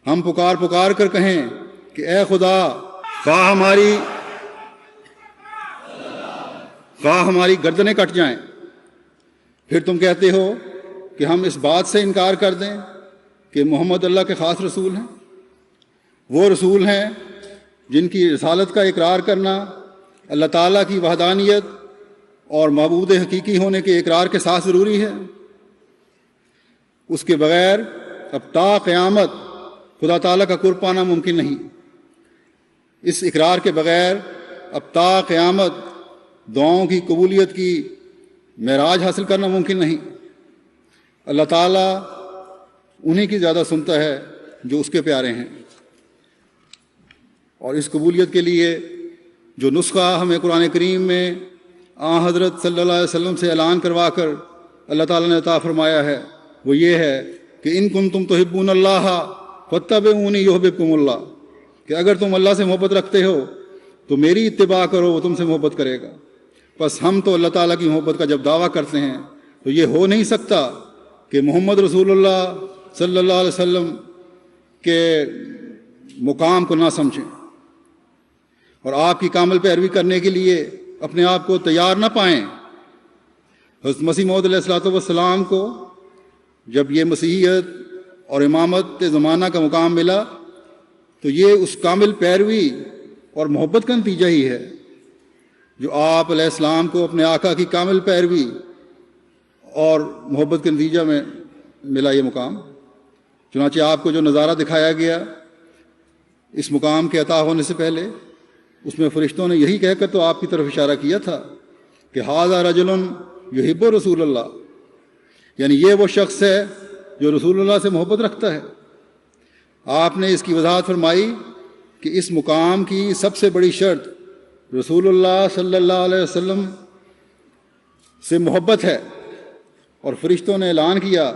ہم پکار پکار کر کہیں کہ اے خدا خواہ ہماری گردنیں کٹ جائیں، پھر تم کہتے ہو کہ ہم اس بات سے انکار کر دیں کہ محمد اللہ کے خاص رسول ہیں۔ وہ رسول ہیں جن کی رسالت کا اقرار کرنا اللہ تعالیٰ کی وحدانیت اور معبود حقیقی ہونے کے اقرار کے ساتھ ضروری ہے۔ اس کے بغیر اب تا قیامت خدا تعالیٰ کا قرب پانا ممکن نہیں۔ اس اقرار کے بغیر اب تا قیامت دعاؤں کی قبولیت کی معراج حاصل کرنا ممکن نہیں۔ اللہ تعالیٰ انہی کی زیادہ سنتا ہے جو اس کے پیارے ہیں، اور اس قبولیت کے لیے جو نسخہ ہمیں قرآن کریم میں حضرت صلی اللہ علیہ وسلم سے اعلان کروا کر اللہ تعالیٰ نے عطا فرمایا ہے وہ یہ ہے کہ ان کنتم تحبون اللہ فاتبعونی یحببکم اللہ، کہ اگر تم اللہ سے محبت رکھتے ہو تو میری اتباع کرو، وہ تم سے محبت کرے گا۔ بس ہم تو اللہ تعالیٰ کی محبت کا جب دعویٰ کرتے ہیں تو یہ ہو نہیں سکتا کہ محمد رسول اللہ صلی اللہ علیہ وسلم کے مقام کو نہ سمجھیں اور آپ کی کامل پیروی کرنے کے لیے اپنے آپ کو تیار نہ پائیں۔ حضرت مسیح موعود علیہ الصلوۃ والسلام کو جب یہ مسیحیت اور امامت زمانہ کا مقام ملا تو یہ اس کامل پیروی اور محبت کا نتیجہ ہی ہے جو آپ علیہ السلام کو اپنے آقا کی کامل پیروی اور محبت کے نتیجہ میں ملا یہ مقام۔ چنانچہ آپ کو جو نظارہ دکھایا گیا اس مقام کے عطا ہونے سے پہلے، اس میں فرشتوں نے یہی کہہ کر تو آپ کی طرف اشارہ کیا تھا کہ ھذا رجل یحب رسول اللہ، یعنی یہ وہ شخص ہے جو رسول اللہ سے محبت رکھتا ہے۔ آپ نے اس کی وضاحت فرمائی کہ اس مقام کی سب سے بڑی شرط رسول اللہ صلی اللہ علیہ وسلم سے محبت ہے، اور فرشتوں نے اعلان کیا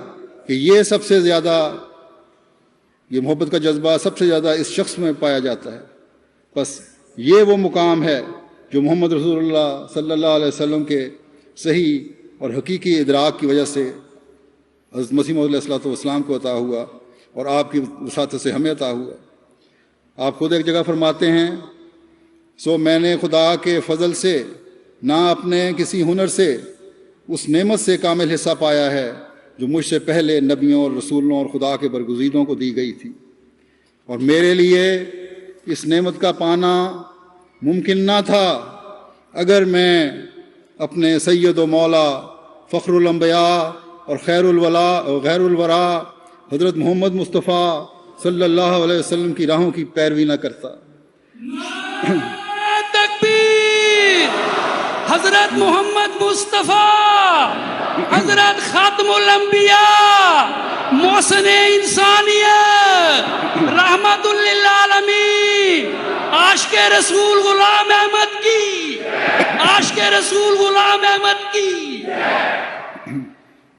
کہ یہ سب سے زیادہ، یہ محبت کا جذبہ سب سے زیادہ اس شخص میں پایا جاتا ہے۔ بس یہ وہ مقام ہے جو محمد رسول اللہ صلی اللہ علیہ وسلم کے صحیح اور حقیقی ادراک کی وجہ سے حضرت مسیح موعود علیہ الصلوۃ والسلام کو عطا ہوا اور آپ کی وساطت سے ہمیں عطا ہوا۔ آپ خود ایک جگہ فرماتے ہیں، سو میں نے خدا کے فضل سے نہ اپنے کسی ہنر سے اس نعمت سے کامل حصہ پایا ہے جو مجھ سے پہلے نبیوں اور رسولوں اور خدا کے برگزیدوں کو دی گئی تھی، اور میرے لیے اس نعمت کا پانا ممکن نہ تھا اگر میں اپنے سید و مولا فخر الانبیاء اور خیر الورا حضرت محمد مصطفیٰ صلی اللہ علیہ وسلم کی راہوں کی پیروی نہ کرتا۔ تکبیر! حضرت محمد مصطفیٰ، حضرت خاتم الانبیاء، محسن انسانیت، رحمت للعالمین، عاشق رسول غلام احمد کی، عاشق رسول غلام احمد کی۔